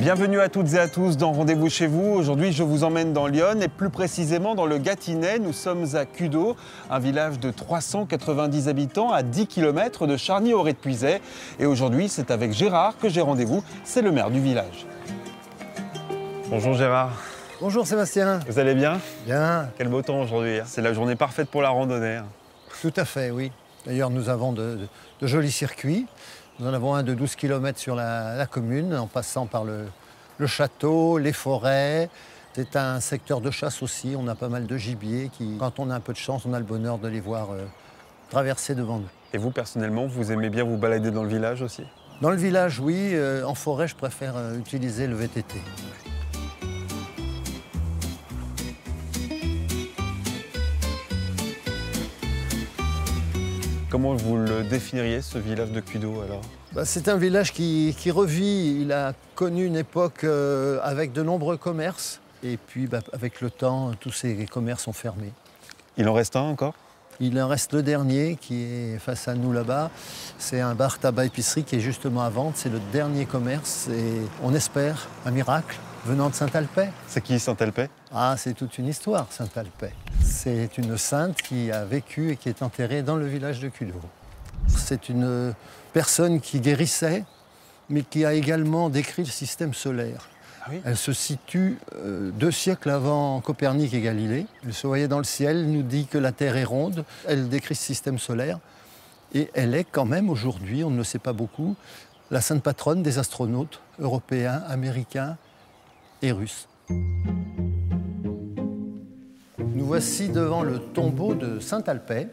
Bienvenue à toutes et à tous dans Rendez-vous chez vous. Aujourd'hui, je vous emmène dans Lyon et plus précisément dans le Gâtinais. Nous sommes à Cudeau, un village de 390 habitants à 10 km de Charny-Auré-de-Puisaye. Et aujourd'hui, c'est avec Gérard que j'ai rendez-vous. C'est le maire du village. Bonjour Gérard. Bonjour Sébastien. Vous allez bien? Bien. Quel beau temps aujourd'hui. C'est la journée parfaite pour la randonnée. Tout à fait, oui. D'ailleurs, nous avons de jolis circuits. Nous en avons un de 12 km sur la commune, en passant par le château, les forêts. C'est un secteur de chasse aussi. On a pas mal de gibier qui, quand on a un peu de chance, on a le bonheur de les voir traverser devant nous. Et vous, personnellement, vous aimez bien vous balader dans le village aussi? Dans le village, oui. En forêt, je préfère utiliser le VTT. Comment vous le définiriez, ce village de Cudeau, alors? C'est un village qui revit. Il a connu une époque avec de nombreux commerces. Et puis, avec le temps, tous ces commerces ont fermé. Il en reste un encore? Il en reste le dernier qui est face à nous là-bas. C'est un bar tabac épicerie qui est justement à vendre. C'est le dernier commerce et on espère un miracle venant de Saint-Alpais. C'est qui Saint-Alpais? Ah, c'est toute une histoire, Saint-Alpais. C'est une sainte qui a vécu et qui est enterrée dans le village de Cudeau. C'est une personne qui guérissait, mais qui a également décrit le système solaire. Ah oui? Elle se situe 2 siècles avant Copernic et Galilée. Elle se voyait dans le ciel, nous dit que la Terre est ronde. Elle décrit ce système solaire. Et elle est quand même aujourd'hui, on ne le sait pas beaucoup, la sainte patronne des astronautes européens, américains et russes. Nous voici devant le tombeau de Saint-Alpais.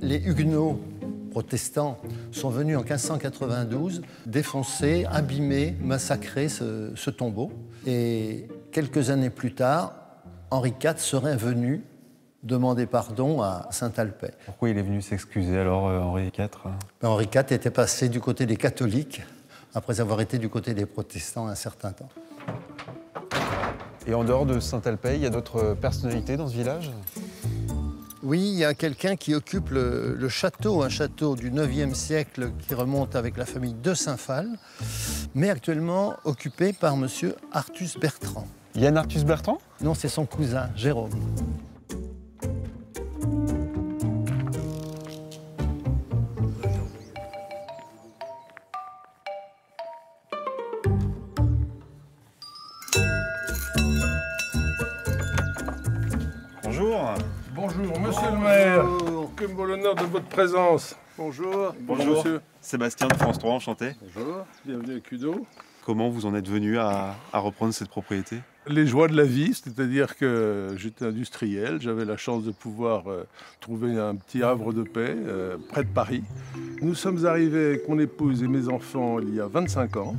Les Huguenots protestants sont venus en 1592 défoncer, abîmer, massacrer ce tombeau. Et quelques années plus tard, Henri IV serait venu demander pardon à Saint-Alpais. Pourquoi il est venu s'excuser alors, Henri IV? Henri IV était passé du côté des catholiques après avoir été du côté des protestants un certain temps. Et en dehors de Saint-Alpais, il y a d'autres personnalités dans ce village? Oui, il y a quelqu'un qui occupe le château, un château du 9e siècle qui remonte avec la famille de Saint-Phal, mais actuellement occupé par monsieur Artus Bertrand. Yann Artus Bertrand? Non, c'est son cousin, Jérôme. Bonjour. Bonjour, monsieur le maire. Bonjour. Que me vaut l'honneur de votre présence. Bonjour. Bonjour. Monsieur. Sébastien de France 3, enchanté. Bonjour. Bienvenue à Cudeau. Comment vous en êtes venu à reprendre cette propriété? Les joies de la vie, c'est-à-dire que j'étais industriel, j'avais la chance de pouvoir trouver un petit havre de paix près de Paris. Nous sommes arrivés avec mon épouse et mes enfants il y a 25 ans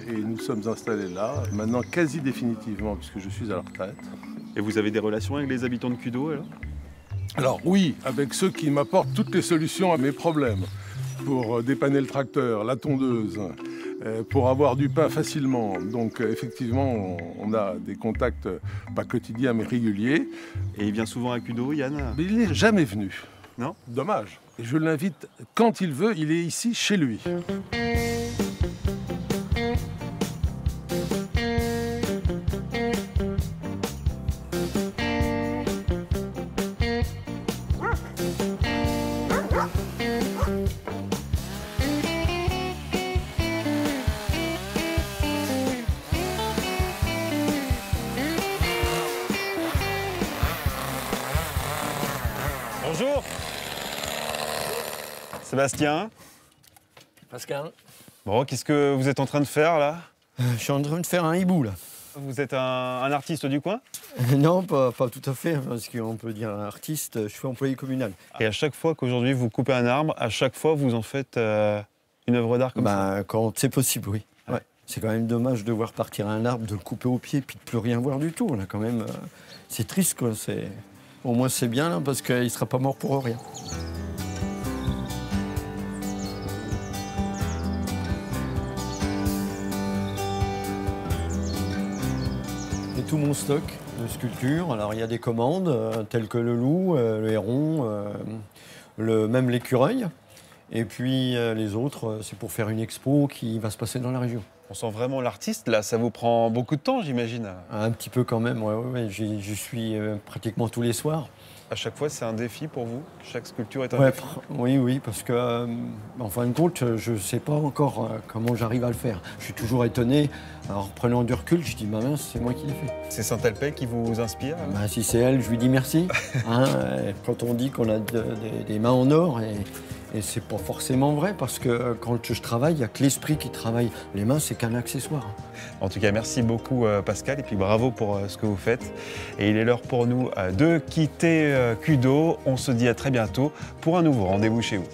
et nous sommes installés là, maintenant quasi définitivement puisque je suis à la retraite. Et vous avez des relations avec les habitants de Cudeau alors? Alors oui, avec ceux qui m'apportent toutes les solutions à mes problèmes, pour dépanner le tracteur, la tondeuse, pour avoir du pain facilement. Donc effectivement, on a des contacts pas quotidiens mais réguliers. Et il vient souvent à Cudeau, Yann? Mais il n'est jamais venu. Non? Dommage. Et je l'invite quand il veut, il est ici chez lui. Bonjour. Sébastien. Pascal, Bon, qu'est-ce que vous êtes en train de faire là? je suis en train de faire un hibou là. Vous êtes un artiste du coin? Non, pas tout à fait, parce qu'on peut dire artiste, je suis employé communal. Et à chaque fois qu'aujourd'hui vous coupez un arbre, à chaque fois vous en faites une œuvre d'art comme ça? Quand c'est possible, oui. Ouais. Ouais. C'est quand même dommage de voir partir un arbre, de le couper au pied, puis de plus rien voir du tout. On a quand même, c'est triste, quoi. Au moins c'est bien, là, parce qu'il ne sera pas mort pour rien. J'ai tout mon stock de sculptures. Alors il y a des commandes telles que le loup, le héron, même l'écureuil. Et puis les autres, c'est pour faire une expo qui va se passer dans la région. On sent vraiment l'artiste, là. Ça vous prend beaucoup de temps, j'imagine. Un petit peu quand même, ouais. J'y suis pratiquement tous les soirs. À chaque fois, c'est un défi pour vous? Chaque sculpture est un Ouais, défi? oui, parce que, en fin de compte, je ne sais pas encore comment j'arrive à le faire. Je suis toujours étonné. Alors, en prenant du recul, je dis, bah mince, c'est moi qui l'ai fait. C'est Saint-Alpais qui vous inspire? Bah, si c'est elle, je lui dis merci. Hein, quand on dit qu'on a des mains en or, et c'est pas forcément vrai, parce que quand je travaille, il n'y a que l'esprit qui travaille. Les mains, c'est qu'un accessoire. En tout cas, merci beaucoup Pascal, et puis bravo pour ce que vous faites. Et il est l'heure pour nous de quitter Cudo. On se dit à très bientôt pour un nouveau rendez-vous chez vous.